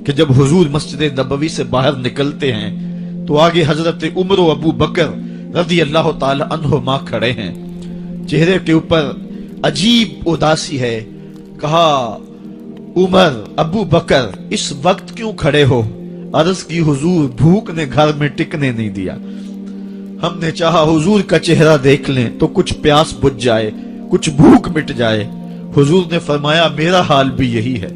کہ جب حضور مسجد نبوی سے باہر نکلتے ہیں تو آگے حضرت عمر و ابو بکر رضی اللہ تعالی عنہما کھڑے ہیں، چہرے کے اوپر عجیب اداسی ہے۔ کہا عمر، ابو بکر اس وقت کیوں کھڑے ہو؟ عرض کی حضور بھوک نے گھر میں ٹکنے نہیں دیا، ہم نے چاہا حضور کا چہرہ دیکھ لیں تو کچھ پیاس بجھ جائے، کچھ بھوک مٹ جائے۔ حضور نے فرمایا میرا حال بھی یہی ہے،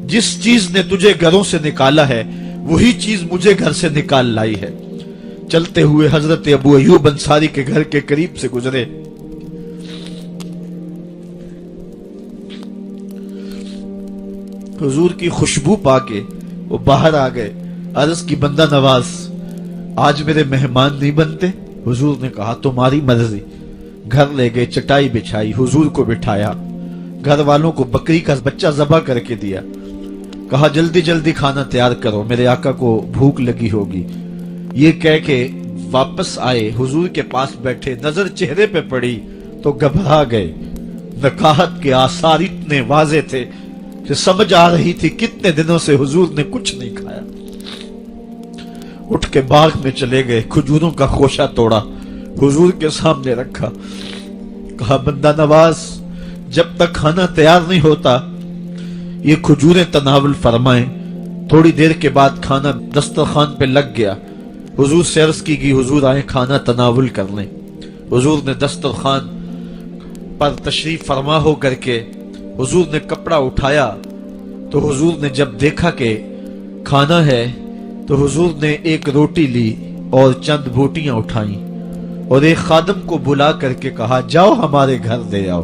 جس چیز نے تجھے گھروں سے نکالا ہے وہی چیز مجھے گھر سے نکال لائی ہے۔ چلتے ہوئے حضرت ابو ایوب انصاری کے گھر کے قریب سے گزرے، حضور کی خوشبو پا کے وہ باہر آ گئے۔ عرض کی بندہ نواز آج میرے مہمان نہیں بنتے؟ حضور نے کہا تمہاری مرضی۔ گھر لے گئے، چٹائی بچھائی، حضور کو بٹھایا، گھر والوں کو بکری کا بچہ ذبح کر کے دیا، کہا جلدی جلدی کھانا تیار کرو، میرے آقا کو بھوک لگی ہوگی۔ یہ کہہ کے واپس آئے، حضور کے پاس بیٹھے، نظر چہرے پہ پڑی تو گھبرا گئے۔ نکاحت کے آثار اتنے واضح تھے کہ سمجھ آ رہی تھی کتنے دنوں سے حضور نے کچھ نہیں کھایا۔ اٹھ کے باغ میں چلے گئے، کھجوروں کا خوشہ توڑا، حضور کے سامنے رکھا، کہا بندہ نواز جب تک کھانا تیار نہیں ہوتا یہ کھجوریں تناول فرمائیں۔ تھوڑی دیر کے بعد کھانا دسترخوان پہ لگ گیا، حضور سے عرض کی گئی حضور آئیں کھانا تناول کر لیں۔ حضور نے دسترخوان پر تشریف فرما ہو کر کے حضور نے کپڑا اٹھایا تو حضور نے جب دیکھا کہ کھانا ہے تو حضور نے ایک روٹی لی اور چند بوٹیاں اٹھائیں اور ایک خادم کو بلا کر کے کہا جاؤ ہمارے گھر دے آؤ،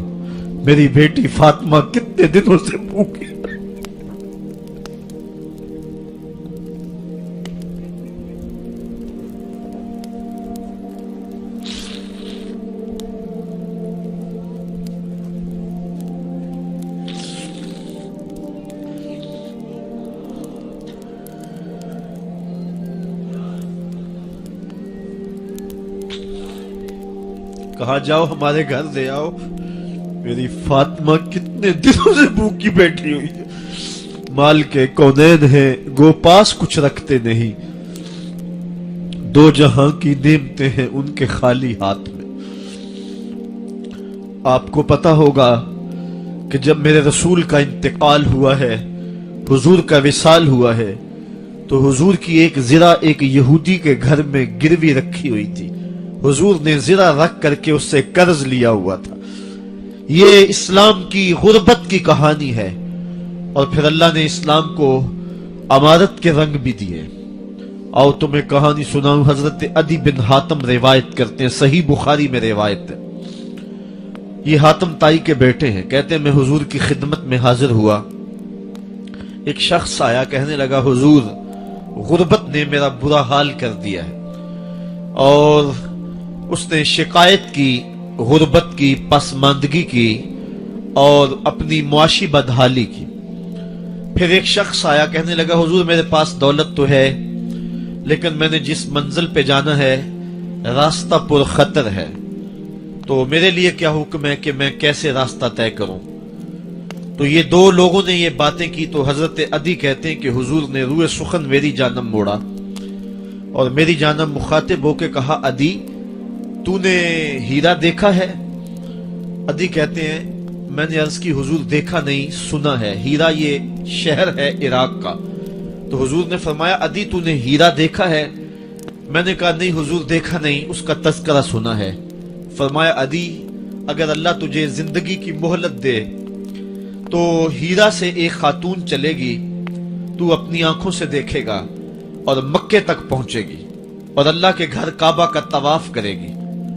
میری بیٹی فاطمہ کتنے دنوں سے بھوکی۔ کہا جاؤ ہمارے گھر دے آؤ، میری فاطمہ کتنے دنوں سے بھوکی بیٹھی ہوئی ہے۔ مال کے کونین ہیں گو پاس کچھ رکھتے نہیں، دو جہاں کی نعمتیں ہیں ان کے خالی ہاتھ میں۔ آپ کو پتا ہوگا کہ جب میرے رسول کا انتقال ہوا ہے، حضور کا وصال ہوا ہے، تو حضور کی ایک زرہ ایک یہودی کے گھر میں گروی رکھی ہوئی تھی، حضور نے زرہ رکھ کر کے اس سے قرض لیا ہوا تھا۔ یہ اسلام کی غربت کی کہانی ہے، اور پھر اللہ نے اسلام کو امارت کے رنگ بھی دیے۔ آؤ تمہیں کہانی سناؤں۔ حضرت عدی بن حاتم روایت کرتے ہیں، صحیح بخاری میں روایت ہے، یہ حاتم تائی کے بیٹے ہیں، کہتے ہیں میں حضور کی خدمت میں حاضر ہوا، ایک شخص آیا کہنے لگا حضور غربت نے میرا برا حال کر دیا ہے، اور اس نے شکایت کی غربت کی، پسماندگی کی اور اپنی معاشی بدحالی کی۔ پھر ایک شخص آیا کہنے لگا حضور میرے پاس دولت تو ہے لیکن میں نے جس منزل پہ جانا ہے راستہ پر خطر ہے، تو میرے لیے کیا حکم ہے کہ میں کیسے راستہ طے کروں؟ تو یہ دو لوگوں نے یہ باتیں کی تو حضرت عدی کہتے ہیں کہ حضور نے روئے سخن میری جانب موڑا اور میری جانب مخاطب ہو کے کہا عدی تو نے ہیرا دیکھا ہے؟ عدی کہتے ہیں میں نے عرض کی حضور دیکھا نہیں، سنا ہے، ہیرا یہ شہر ہے عراق کا۔ تو حضور نے فرمایا عدی تو نے ہیرا دیکھا ہے؟ میں نے کہا نہیں حضور دیکھا نہیں، اس کا تذکرہ سنا ہے۔ فرمایا عدی اگر اللہ تجھے زندگی کی مہلت دے تو ہیرا سے ایک خاتون چلے گی، تو اپنی آنکھوں سے دیکھے گا اور مکے تک پہنچے گی اور اللہ کے گھر کعبہ کا طواف کرے گی،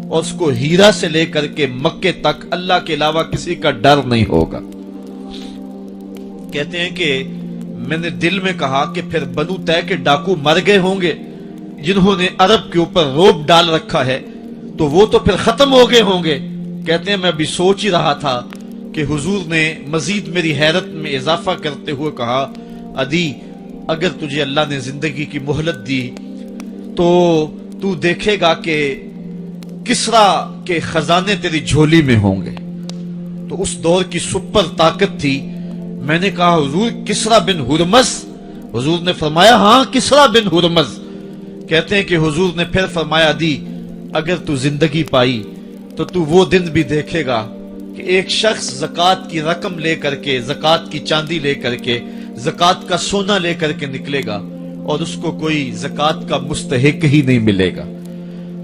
اور اس کو ہیرا سے لے کر کے مکے تک اللہ کے علاوہ کسی کا ڈر نہیں ہوگا۔ کہتے ہیں کہ میں نے دل میں کہا کہ پھر بنو طے کے ڈاکو مر گئے ہوں گے جنہوں نے عرب کے اوپر روب ڈال رکھا ہے، تو وہ تو پھر ختم ہو گئے ہوں گے۔ کہتے ہیں میں ابھی سوچ ہی رہا تھا کہ حضور نے مزید میری حیرت میں اضافہ کرتے ہوئے کہا عدی اگر تجھے اللہ نے زندگی کی مہلت دی تو تو دیکھے گا کہ کسرا کے خزانے تیری جھولی میں ہوں گے۔ تو اس دور کی سپر طاقت تھی۔ میں نے کہا حضور کسرا بن ہرمز हुजूर ने फरमाया हाँ किसरा बिन हुरमज। कहते हैं कि हुजूर ने फिर फरमाया दी अगर तू जिंदगी पाई तो तू वो दिन भी देखेगा कि एक शख्स ज़कात की रकम लेकर के, ज़कात की चांदी लेकर के, ज़कात का सोना लेकर के निकलेगा और उसको कोई ज़कात का मुस्तहिक ही नहीं मिलेगा।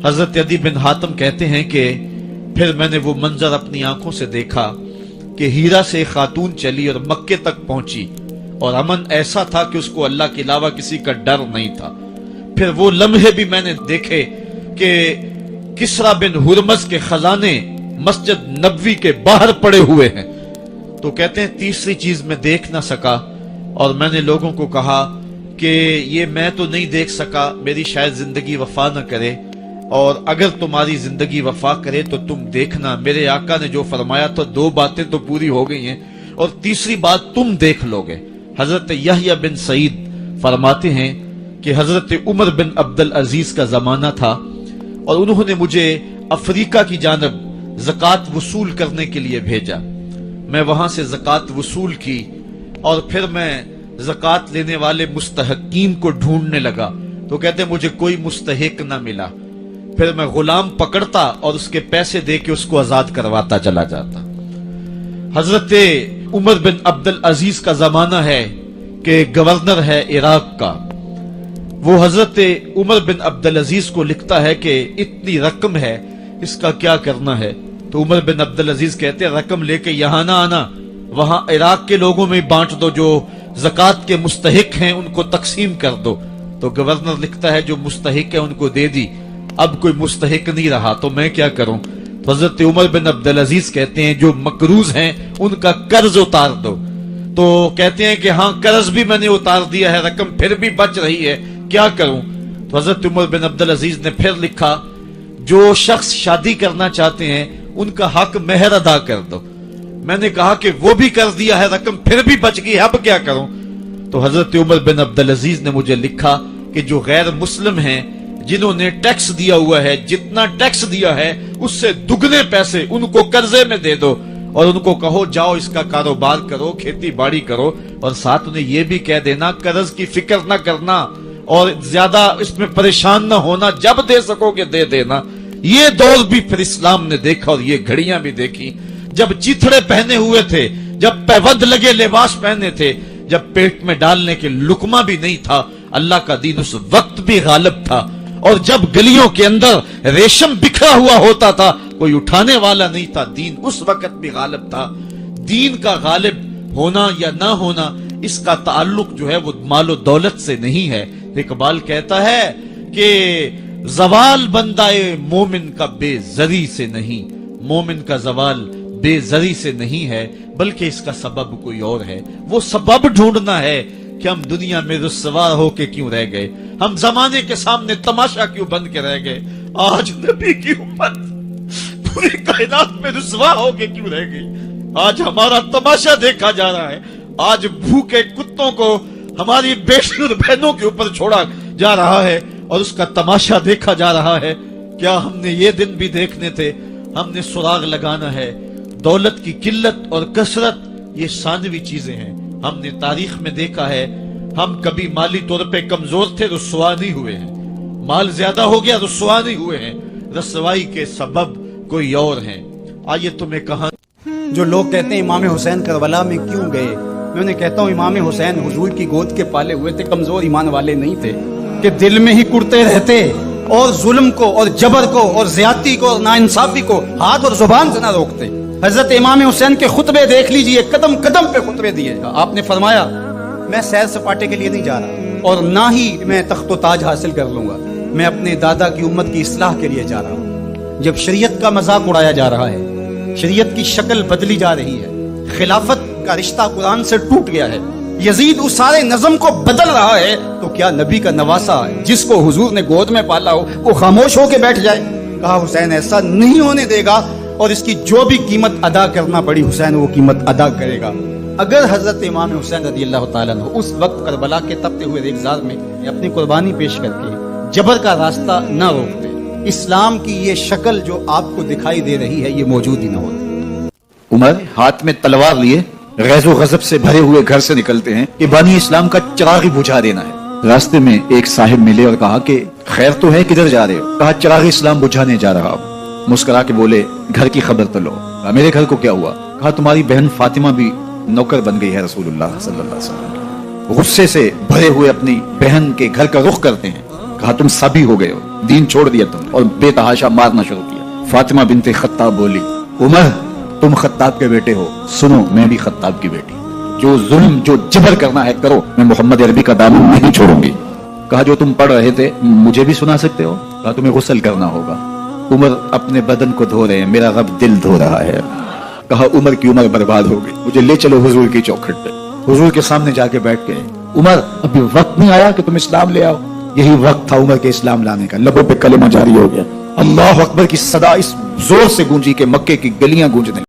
हजरत अदी बिन हातिम कहते हैं कि फिर मैंने वो मंजर अपनी आंखों से देखा कि हीरा से एक खातून चली और मक्के तक पहुंची और अमन ऐसा था कि उसको अल्लाह के अलावा किसी का डर नहीं था। फिर वो लम्हे भी मैंने देखे कि किसरा बिन हुरमज के खजाने मस्जिद नबवी के बाहर पड़े हुए हैं। तो कहते हैं तीसरी चीज मैं देख ना सका और मैंने लोगों को कहा कि ये मैं तो नहीं देख सका, मेरी शायद जिंदगी वफा न करे, और अगर तुम्हारी जिंदगी वफा करे तो तुम देखना मेरे आका ने जो फरमाया था, दो बातें तो पूरी हो गई हैं और तीसरी बात तुम देख लोगे। हजरत यहया बिन सईद फरमाते हैं कि हजरत उमर बिन अब्दुल अजीज का जमाना था और उन्होंने मुझे अफ्रीका की जानब ज़कात वसूल करने के लिए भेजा। मैं वहां से ज़कात वसूल की और फिर मैं ज़कात लेने वाले मुस्तहकीन को ढूंढने लगा। तो कहते मुझे कोई मुस्तहिक ना मिला। फिर मैं गुलाम पकड़ता और उसके पैसे दे के उसको आजाद करवाता चला जाता। हजरत उमर बिन अब्दुल अजीज का जमाना है कि गवर्नर है इराक का। वो हजरत उमर बिन अब्दुल अजीज को लिखता है कि इतनी रकम है, इसका क्या करना है। तो उमर बिन अब्दुल अजीज कहते हैं रकम लेके यहां ना आना, वहां इराक के लोगों में बांट दो, जो ज़कात के मुस्तहिक हैं उनको तकसीम कर दो। तो गवर्नर लिखता है जो मुस्तहिक है उनको दे दी, अब कोई मुस्तहिक नहीं रहा तो मैं क्या करूं। तो हजरत उमर बिन अब्दुल अजीज कहते हैं जो मकरूज हैं उनका कर्ज उतार दो। तो कहते हैं कि हाँ कर्ज भी मैंने उतार दिया है, रकम फिर भी बच रही है, क्या करूं। तो हजरत उमर बिन अब्दुल अजीज ने फिर लिखा जो शख्स शादी करना चाहते हैं उनका हक मेहर अदा कर दो। मैंने कहा कि वो भी कर दिया है, रकम फिर भी बच गई, अब क्या करूं। तो हजरत उमर बिन अब्दुल अजीज ने मुझे लिखा कि जो गैर मुस्लिम हैं जिन्होंने टैक्स दिया हुआ है, जितना टैक्स दिया है उससे दुगने पैसे उनको कर्जे में दे दो और उनको कहो जाओ इसका कारोबार करो, खेती बाड़ी करो, और साथ उन्हें यह भी कह देना कर्ज की फिक्र ना करना और ज्यादा इसमें परेशान ना होना, जब दे सकोगे दे देना। ये दौर भी फिर इस्लाम ने देखा और ये घड़ियां भी देखी जब चिथड़े पहने हुए थे, जब पैबंद लगे लिबास पहने थे, जब पेट में डालने के लुकमा भी नहीं था। अल्लाह का दीन उस वक्त भी गालिब था और जब गलियों के अंदर रेशम बिखरा हुआ होता था कोई उठाने वाला नहीं था, दीन उस वक्त भी गालिब था। दीन का गालिब होना या ना होना इसका ताल्लुक जो है वो मालो दौलत से नहीं है। इकबाल कहता है कि जवाल बंदाए मोमिन का बेजरी से नहीं, मोमिन का जवाल बेजरी से नहीं है बल्कि इसका सबब कोई और है। वो सबब ढूंढना है कि हम दुनिया में रुस्वा होके क्यों रह गए, हम जमाने के सामने तमाशा क्यों बन के रह गए। आज नबी की उम्मत पूरी कायनात में रुस्वा होके क्यों रह गई। आज हमारा तमाशा देखा जा रहा है, आज भूखे कुत्तों को हमारी बेशुर बहनों के ऊपर छोड़ा जा रहा है और उसका तमाशा देखा जा रहा है। क्या हमने ये दिन भी देखने थे। हमने सुराग लगाना है। दौलत की किल्लत और कसरत ये सानवी चीजें हैं। हमने तारीख में देखा है हम कभी माली तौर पे कमजोर थे, रुस्वा नहीं हुए हैं। माल ज्यादा हो गया, रुस्वा नहीं हुए हैं। रसवाई के सबब कोई और हैं। आइए तुम्हें कहा जो लोग कहते हैं इमाम हुसैन करबला में क्यों गए, मैं उन्हें कहता हूँ इमाम हुसैन हुजूर की गोद के पाले हुए थे, कमजोर ईमान वाले नहीं थे कि दिल में ही कुड़ते रहते और जुल्म को और जबर को और ज्यादती को और नाइंसाफी को हाथ और जुबान से ना रोकते। हजरत इमाम हुसैन के खुतबे देख लीजिए, कदम कदम पे खुतबे दिए। आपने फरमाया मैं सैर सपाटे के लिए नहीं जा रहा और ना ही मैं तख्तो ताज हासिल कर लूंगा, मैं अपने दादा की उम्मत की इस्लाह के लिए जा रहा हूँ। जब शरीयत का मजाक उड़ाया जा रहा है, शरीयत की शक्ल बदली जा रही है, खिलाफत का रिश्ता कुरान से टूट गया है, यजीद उस सारे नज़म को बदल रहा है, तो क्या नबी का नवासा जिसको हुजूर ने गोद में पाला हो वो खामोश होके बैठ जाए। कहा हुसैन ऐसा नहीं होने देगा और इसकी जो भी कीमत अदा करना पड़ी हुसैन वो कीमत अदा करेगा। अगर हजरत इमाम हुसैन रज़ियल्लाहु ताला अन्हु उस वक्त करबला के तपते हुए रेगिस्तान में अपनी कुर्बानी पेश करके जबर का रास्ता न रोकते, इस्लाम की ये शक्ल जो आपको दिखाई दे रही है ये मौजूद ही न होती। उमर हाथ में तलवार लिए غیظ و غضب سے بھرے ہوئے گھر سے نکلتے ہیں کہ بانی اسلام کا چراغ بجھا دینا ہے۔ راستے میں ایک صاحب ملے اور کہا کہ خیر تو ہے، کدھر جا رہے ہو؟ کہا چراغ اسلام بجھانے جا رہا ہوں۔ مسکرا کے بولے گھر کی خبر تو لو۔ کہا میرے گھر کو کیا ہوا؟ کہا تمہاری بہن فاطمہ بھی نوکر بن گئی ہے رسول اللہ صلی اللہ علیہ وسلم۔ غصے سے بھرے ہوئے اپنی بہن کے گھر کا رخ کرتے ہیں۔ کہا تم سبھی ہو گئے ہو، دین چھوڑ دیا تم اور بے تحاشا مارنا شروع کیا۔ فاطمہ بنت خطاب بولی عمر تم خطاب کے بیٹے ہو، سنو میں بھی خطاب کی بیٹی، جو ظلم جو جبر کرنا ہے کرو، میں محمد عربی کا دامن نہیں چھوڑوں گی۔ کہا جو تم پڑھ رہے تھے مجھے بھی سنا سکتے ہو؟ کہا تمہیں غسل کرنا ہوگا۔ عمر اپنے بدن کو دھو رہے ہیں، میرا رب دل دھو رہا ہے۔ کہا عمر کی عمر برباد ہو گئی، مجھے لے چلو حضور کی چوکھٹ پہ۔ حضور کے سامنے جا کے بیٹھ گئے۔ عمر ابھی وقت نہیں آیا کہ تم اسلام لے آؤ؟ یہی وقت تھا عمر کے اسلام لانے کا۔ لبوں پہ کلمہ جاری ہو گیا۔ اللہ اکبر کی صدا اس زور سے گونجی کہ مکے کی گلیاں گونجنے